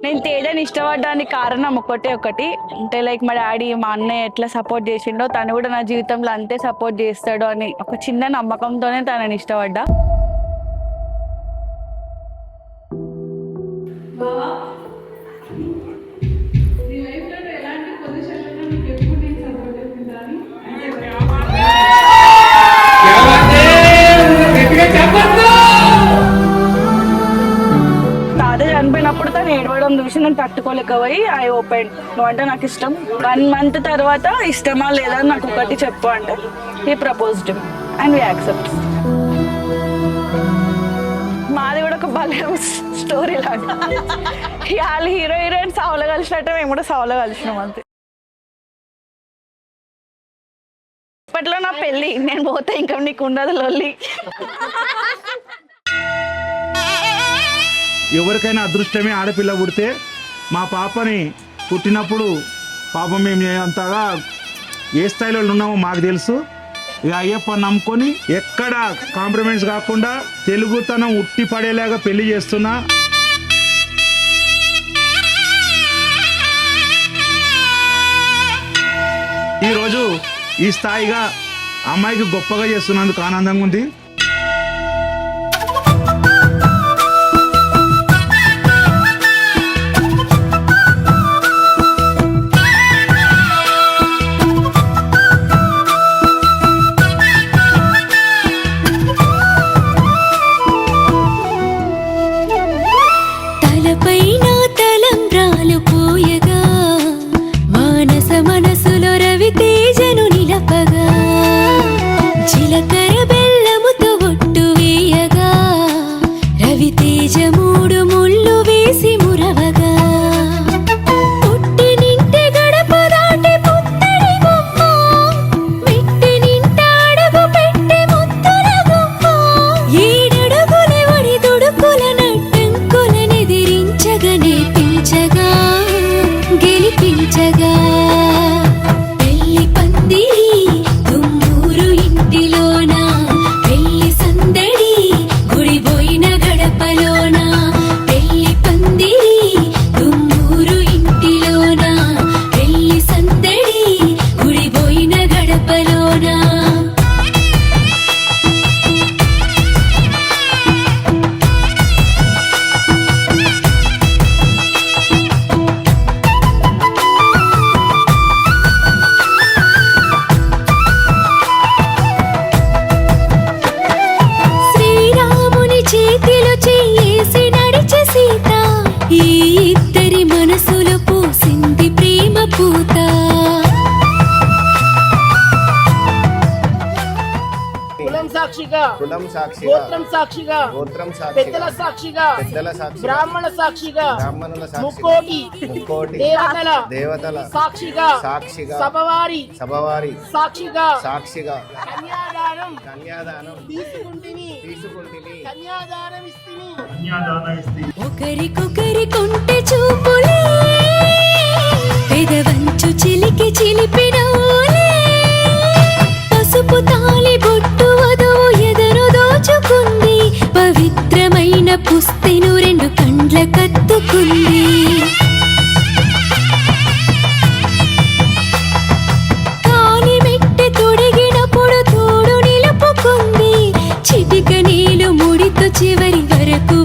నేను తేజని ఇష్టపడడానికి కారణం ఒకటి అంటే లైక్ మా డాడీ మా అన్నయ్య ఎట్లా సపోర్ట్ చేసిండో తను కూడా నా జీవితంలో అంతే సపోర్ట్ చేస్తాడు అని ఒక చిన్న నమ్మకంతోనే తనని ఇష్టపడ్డా. చనిపోయినప్పుడు తను ఏడవడం చూసి నేను తట్టుకోలేకపోయి ఐ ఓపెన్ నువ్వంటే నాకు ఇష్టం. 1 month తర్వాత ఇష్టమా లేదా నాకు ఒకటి చెప్పు అంటే he proposed and we accept. మాది కూడా ఒక భలే స్టోరీ లాగా వాళ్ళు హీరో హీరోయిన్ సావులో కలిసినట్టు మేము కూడా సావులో కలిసినాం అంతే. ఇప్పట్లో నా పెళ్ళి నేను పోతే ఇంకా నీకు ఉండదు లొల్లి. ఎవరికైనా అదృష్టమే ఆడపిల్ల పుడితే మా పాపని పుట్టినప్పుడు పాపం మేము అంతగా ఏ స్థాయిలో ఉన్నామో మాకు తెలుసు. ఇక అయ్యప్ప నమ్ముకొని ఎక్కడ కాంప్రమైజ్ కాకుండా తెలుగుతనం ఉట్టి పడేలాగా పెళ్లి చేస్తున్నా. ఈరోజు ఈ స్థాయిగా అమ్మాయికి గొప్పగా చేస్తున్నందుకు ఆనందంగా ఉంది. కులం సాక్షిగా గోత్రం సాక్షిగా పెద్దల సాక్షిగా బ్రాహ్మణ సాక్షిగా ముక్కోటి దేవతల సాక్షిగా సభవారి సాక్షిగా కన్యాదానం తీసుకుంటిని కన్యాదానం ఇస్తిని ఒకరికొకరి కొంటె చూపులే పెదవంచు చిలికి చిలిపినోలే పసుపు తాలి బొట్టు వధువు ఎదరు దోచుకుంది పవిత్రమైన పుస్తెను 2 కండ్ల కత్తుకుంది తాలి మెట్టె తొడిగినప్పుడు తోడు నిలుపుకుంది చిటిక నీళ్ళు ముడితో చివరి వరకు